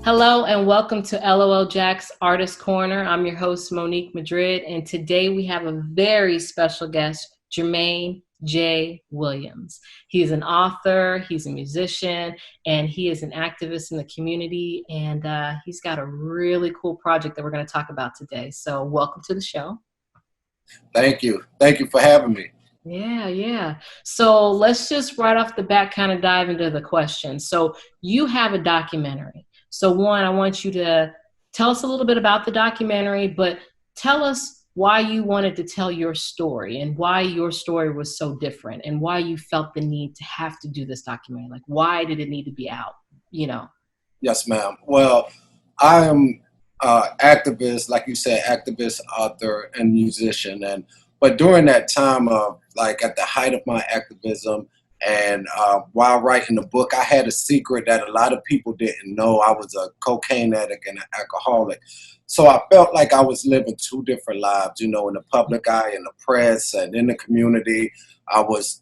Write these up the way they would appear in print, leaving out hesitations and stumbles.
Hello and welcome to LOL JAX Artist Corner. I'm your host, Monique Madrid, and today we have a very special guest, Jermaine J. Williams. He's an author, he's a musician, and he is an activist in the community, and he's got a really cool project that we're going to talk about today. So welcome to the show. Thank you. Thank you for having me. Yeah. So let's just right off the bat kind of dive into the question. So you have a documentary. So one, I want you to tell us a little bit about the documentary, but tell us why you wanted to tell your story and why your story was so different and why you felt the need to have to do this documentary. Like, why did it need to be out, you know? Yes, ma'am. Well, I am activist, like you said, activist, author, and musician. But during that time of like at the height of my activism and while writing the book, I had a secret that a lot of people didn't know. I was a cocaine addict and an alcoholic. So I felt like I was living two different lives, in the public eye, in the press, and in the community. I was,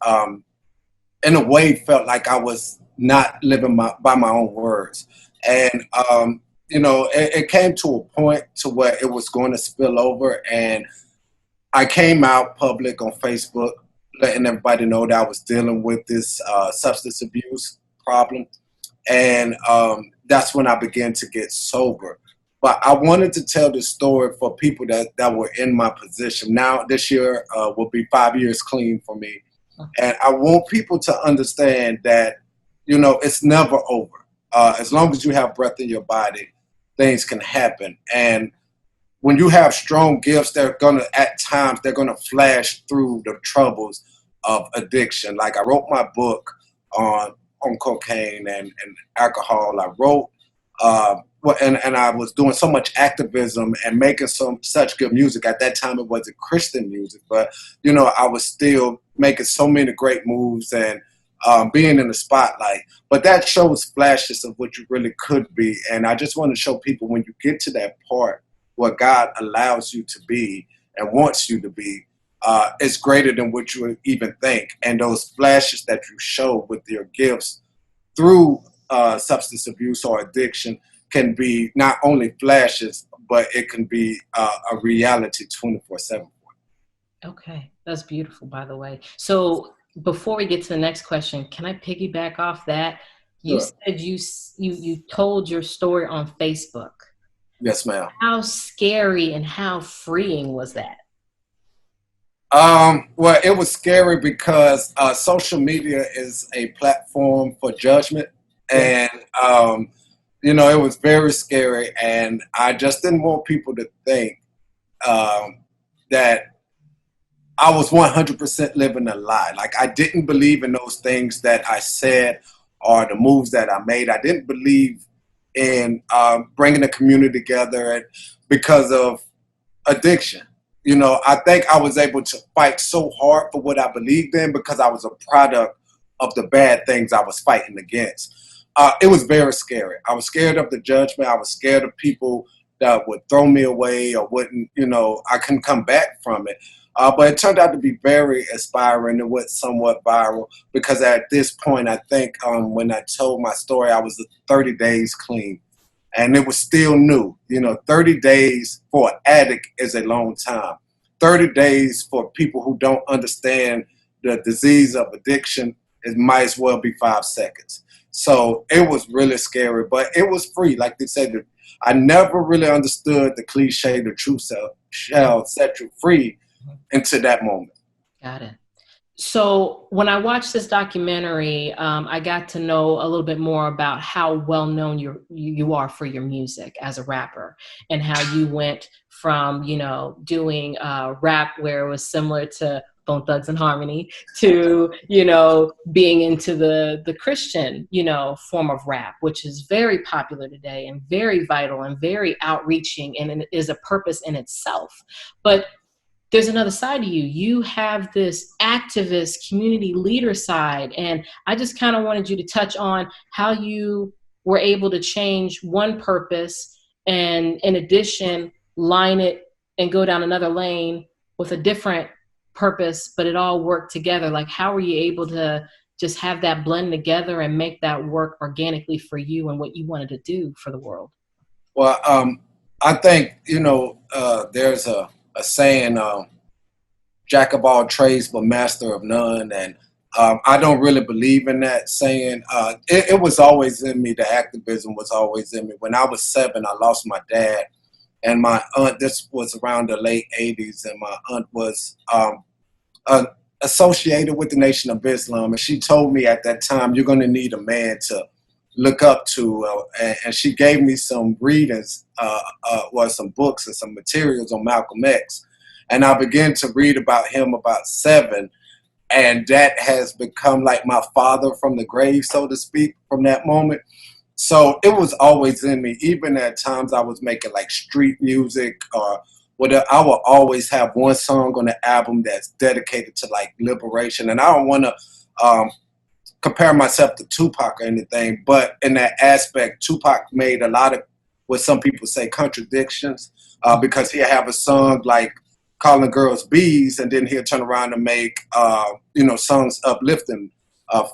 in a way, felt like I was not living by my own words. And, it came to a point to where it was going to spill over. And I came out public on Facebook, letting everybody know that I was dealing with this substance abuse problem. And that's when I began to get sober. But I wanted to tell this story for people that were in my position. Now, this year will be 5 years clean for me. And I want people to understand that, it's never over. As long as you have breath in your body, things can happen. And when you have strong gifts, at times, they're gonna flash through the troubles of addiction. Like I wrote my book on cocaine and alcohol. I wrote, and I was doing so much activism and making such good music. At that time, it wasn't Christian music, but I was still making so many great moves and being in the spotlight. But that shows flashes of what you really could be. And I just want to show people when you get to that part where God allows you to be and wants you to be, it's greater than what you would even think. And those flashes that you show with your gifts through substance abuse or addiction can be not only flashes, but it can be a reality 24/7. Okay, that's beautiful, by the way. So before we get to the next question, can I piggyback off that? You Sure. said you told your story on Facebook. Yes, ma'am. How scary and how freeing was that? Well, it was scary because social media is a platform for judgment. Yeah. And, it was very scary. And I just didn't want people to think that I was 100% living a lie. Like I didn't believe in those things that I said or the moves that I made. I didn't believe in bringing the community together because of addiction. I think I was able to fight so hard for what I believed in because I was a product of the bad things I was fighting against. It was very scary. I was scared of the judgment. I was scared of people that would throw me away or wouldn't, I couldn't come back from it. But it turned out to be very inspiring. It went somewhat viral because at this point, I think when I told my story, I was 30 days clean. And it was still new. 30 days for an addict is a long time. 30 days for people who don't understand the disease of addiction, it might as well be 5 seconds. So it was really scary, but it was free. Like they said, I never really understood the cliche, the truth shall set you free into that moment. Got it. So when I watched this documentary, I got to know a little bit more about how well known you are for your music as a rapper, and how you went from doing rap where it was similar to Bone Thugs and Harmony to being into the Christian form of rap, which is very popular today and very vital and very outreaching, and it is a purpose in itself. But there's another side to you. You have this activist community leader side. And I just kind of wanted you to touch on how you were able to change one purpose and in addition, line it and go down another lane with a different purpose, but it all worked together. Like, how were you able to just have that blend together and make that work organically for you and what you wanted to do for the world? Well, I think, there's a saying, jack of all trades, but master of none. And I don't really believe in that saying. It was always in me. The activism was always in me. When I was 7, I lost my dad. And my aunt, this was around the late 80s, and my aunt was uh, associated with the Nation of Islam. And she told me at that time, you're going to need a man to look up to. And she gave me some readings, some books and some materials on Malcolm X. And I began to read about him about 7. And that has become like my father from the grave, so to speak, from that moment. So it was always in me. Even at times I was making like street music or whatever, I will always have one song on the album that's dedicated to like liberation. And I don't want to compare myself to Tupac or anything, but in that aspect, Tupac made a lot of what some people say contradictions, because he'll have a song like calling girls bees, and then he'll turn around and make songs uplifting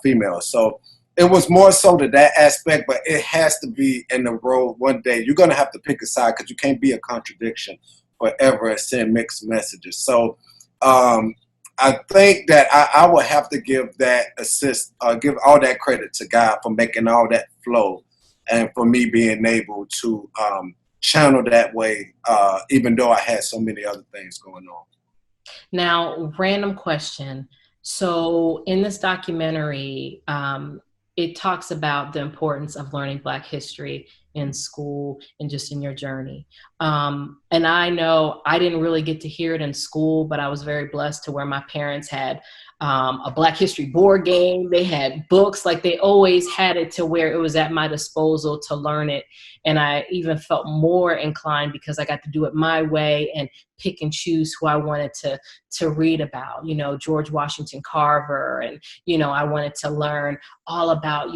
females. So it was more so to that aspect, but it has to be in the road one day. You're going to have to pick a side, because you can't be a contradiction forever and send mixed messages. So I think that I would have to give that give all that credit to God for making all that flow, and for me being able to channel that way, even though I had so many other things going on. Now, random question. So in this documentary, it talks about the importance of learning Black history in school and just in your journey. And I know I didn't really get to hear it in school, but I was very blessed to where my parents had a Black history board game. They had books, like they always had it to where it was at my disposal to learn it. And I even felt more inclined because I got to do it my way and pick and choose who I wanted to read about, George Washington Carver. And, I wanted to learn all about,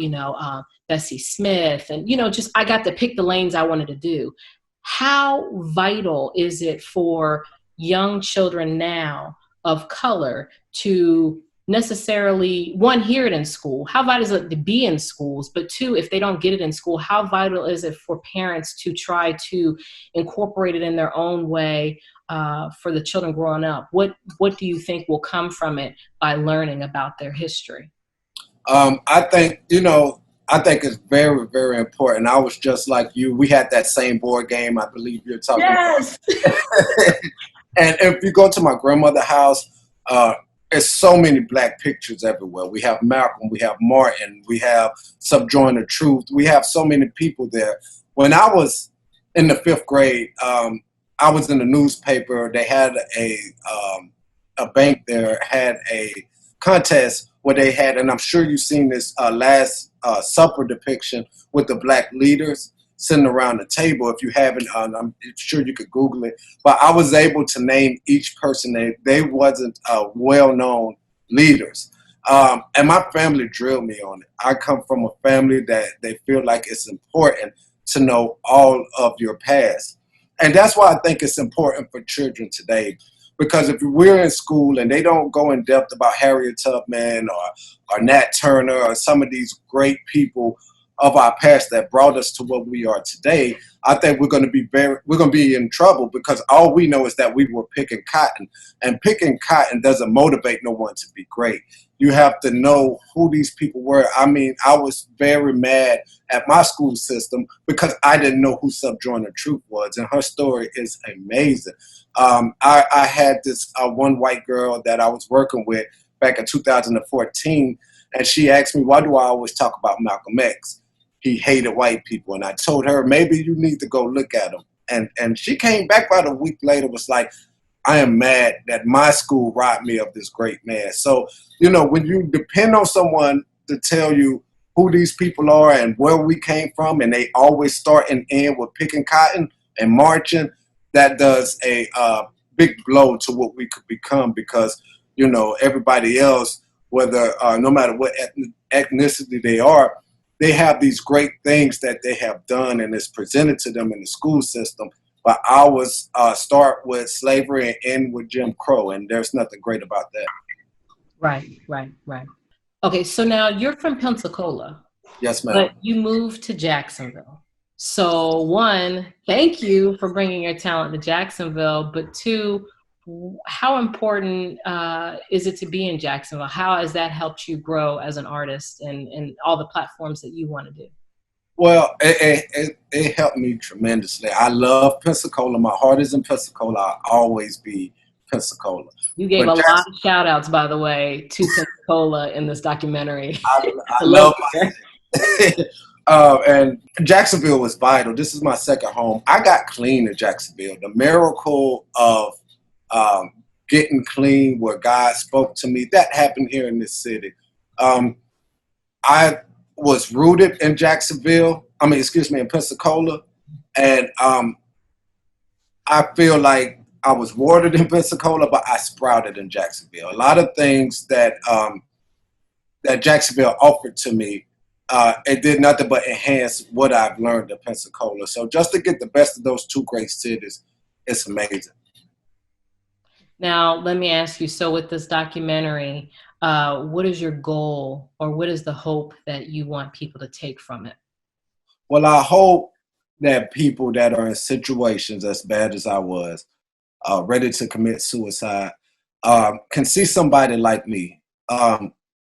Bessie Smith. And, just I got to pick the lanes I wanted to do. How vital is it for young children now of color to necessarily, one, hear it in school? How vital is it to be in schools? But 2, if they don't get it in school, how vital is it for parents to try to incorporate it in their own way for the children growing up? What do you think will come from it by learning about their history? I think it's very, very important. I was just like you. We had that same board game, I believe you're talking Yes. about. And if you go to my grandmother's house, there's so many Black pictures everywhere. We have Malcolm, we have Martin, we have Sojourner Truth. We have so many people there. When I was in the 5th grade, I was in the newspaper. They had a bank there had a contest where they had, and I'm sure you've seen this Last Supper depiction with the Black leaders sitting around the table. If you haven't, I'm sure you could Google it. But I was able to name each person. They wasn't well-known leaders. And my family drilled me on it. I come from a family that they feel like it's important to know all of your past. And that's why I think it's important for children today. Because if we're in school and they don't go in depth about Harriet Tubman or Nat Turner or some of these great people of our past that brought us to what we are today, I think we're going to be in trouble, because all we know is that we were picking cotton, and picking cotton doesn't motivate no one to be great. You have to know who these people were. I mean, I was very mad at my school system because I didn't know who Sojourner Truth was, and her story is amazing. I had this one white girl that I was working with back in 2014, and she asked me, why do I always talk about Malcolm X? He hated white people. And I told her, maybe you need to go look at him. And she came back about a week later, was like, I am mad that my school robbed me of this great man. So, when you depend on someone to tell you who these people are and where we came from, and they always start and end with picking cotton and marching, that does a big blow to what we could become, because, everybody else, whether no matter what ethnicity they are, they have these great things that they have done, and it's presented to them in the school system. But ours start with slavery and end with Jim Crow, and there's nothing great about that. Right. Okay, so now you're from Pensacola, Yes, ma'am. but you moved to Jacksonville. So one, thank you for bringing your talent to Jacksonville, but two, how important is it to be in Jacksonville? How has that helped you grow as an artist and all the platforms that you want to do? Well, it helped me tremendously. I love Pensacola. My heart is in Pensacola. I'll always be Pensacola. You gave But a lot Jackson, of shout outs, by the way, to Pensacola in this documentary. I I love love it. my and Jacksonville was vital. This is my second home. I got clean in Jacksonville. The miracle of um, getting clean, where God spoke to me, that happened here in this city. Um, I was rooted in Jacksonville. I mean, excuse me, in Pensacola, and I feel like I was watered in Pensacola, but I sprouted in Jacksonville. A lot of things that Jacksonville offered to me, it did nothing but enhance what I've learned in Pensacola. So just to get the best of those two great cities, it's amazing. Now, let me ask you, so with this documentary, what is your goal or what is the hope that you want people to take from it? Well, I hope that people that are in situations as bad as I was, ready to commit suicide, can see somebody like me,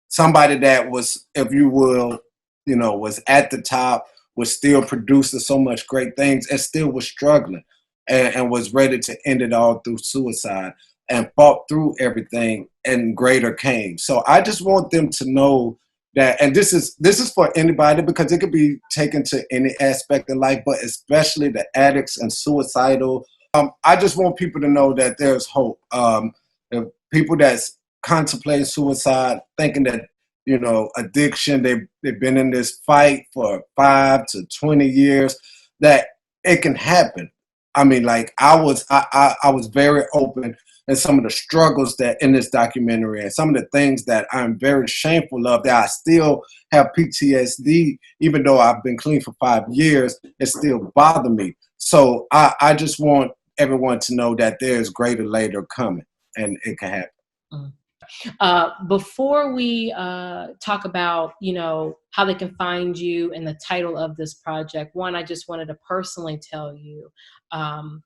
somebody that was, if you will, was at the top, was still producing so much great things, and still was struggling, and was ready to end it all through suicide, and fought through everything, and greater came. So I just want them to know that, and this is for anybody, because it could be taken to any aspect of life, but especially the addicts and suicidal. I just want people to know that there's hope. The people that's contemplating suicide, thinking that, addiction, they've been in this fight for 5 to 20 years, that it can happen. I mean, like I was very open in some of the struggles that in this documentary, and some of the things that I'm very shameful of, that I still have PTSD, even though I've been clean for 5 years, it still bother me. So I just want everyone to know that there's greater later coming, and it can happen. Mm. Before we talk about, how they can find you and the title of this project, one, I just wanted to personally tell you, um,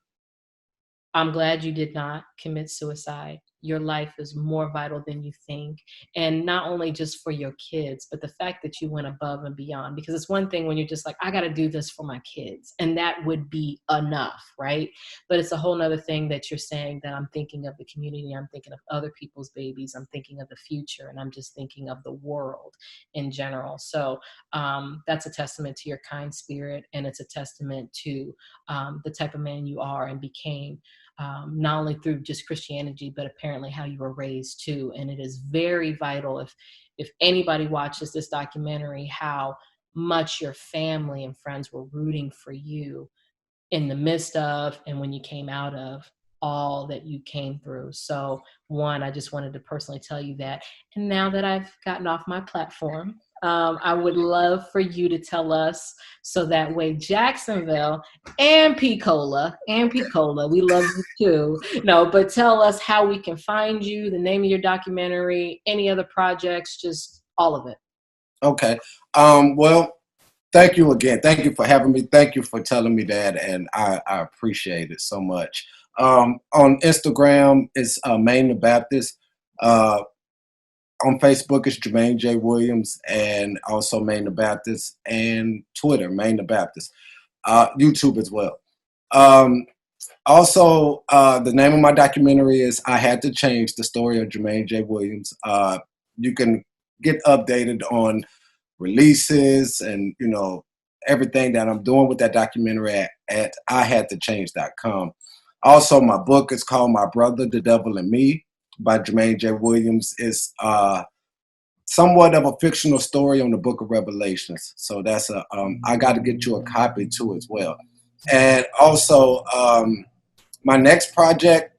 I'm glad you did not commit suicide. Your life is more vital than you think. And not only just for your kids, but the fact that you went above and beyond. Because it's one thing when you're just like, I got to do this for my kids. And that would be enough, right? But it's a whole nother thing that you're saying, that I'm thinking of the community, I'm thinking of other people's babies, I'm thinking of the future, and I'm just thinking of the world in general. So that's a testament to your kind spirit. And it's a testament to the type of man you are and became, not only through just Christianity, but apparently how you were raised too. And it is very vital, if anybody watches this documentary, how much your family and friends were rooting for you in the midst of and when you came out of all that you came through. So one, I just wanted to personally tell you that. And now that I've gotten off my platform, I would love for you to tell us, so that way Jacksonville and Picola, we love you too. No, but tell us how we can find you, the name of your documentary, any other projects, just all of it. Okay. Well, thank you again. Thank you for having me. Thank you for telling me that, and I appreciate it so much. On Instagram, it's Maine the Baptist. Uh, on Facebook, it's Jermaine J. Williams, and also Maine the Baptist, and Twitter, Maine the Baptist. YouTube as well. Um, Also, the name of my documentary is "I Had to Change: The Story of Jermaine J. Williams." You can get updated on releases and everything that I'm doing with that documentary at IHadToChange.com. Also, my book is called "My Brother, the Devil, and Me" by Jermaine J. Williams. It's somewhat of a fictional story on the Book of Revelations. So that's I got to get you a copy too as well. And also, my next project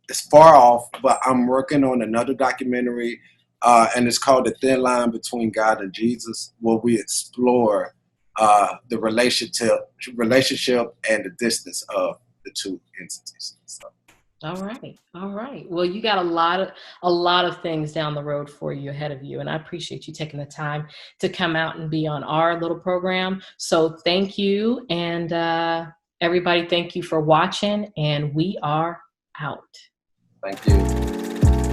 is far off, but I'm working on another documentary, and it's called "The Thin Line Between God and Jesus," where we explore the relationship and the distance of the two entities. So. All right. All right. Well, you got a lot of things down the road for you ahead of you. And I appreciate you taking the time to come out and be on our little program. So thank you. And everybody, thank you for watching. And we are out. Thank you.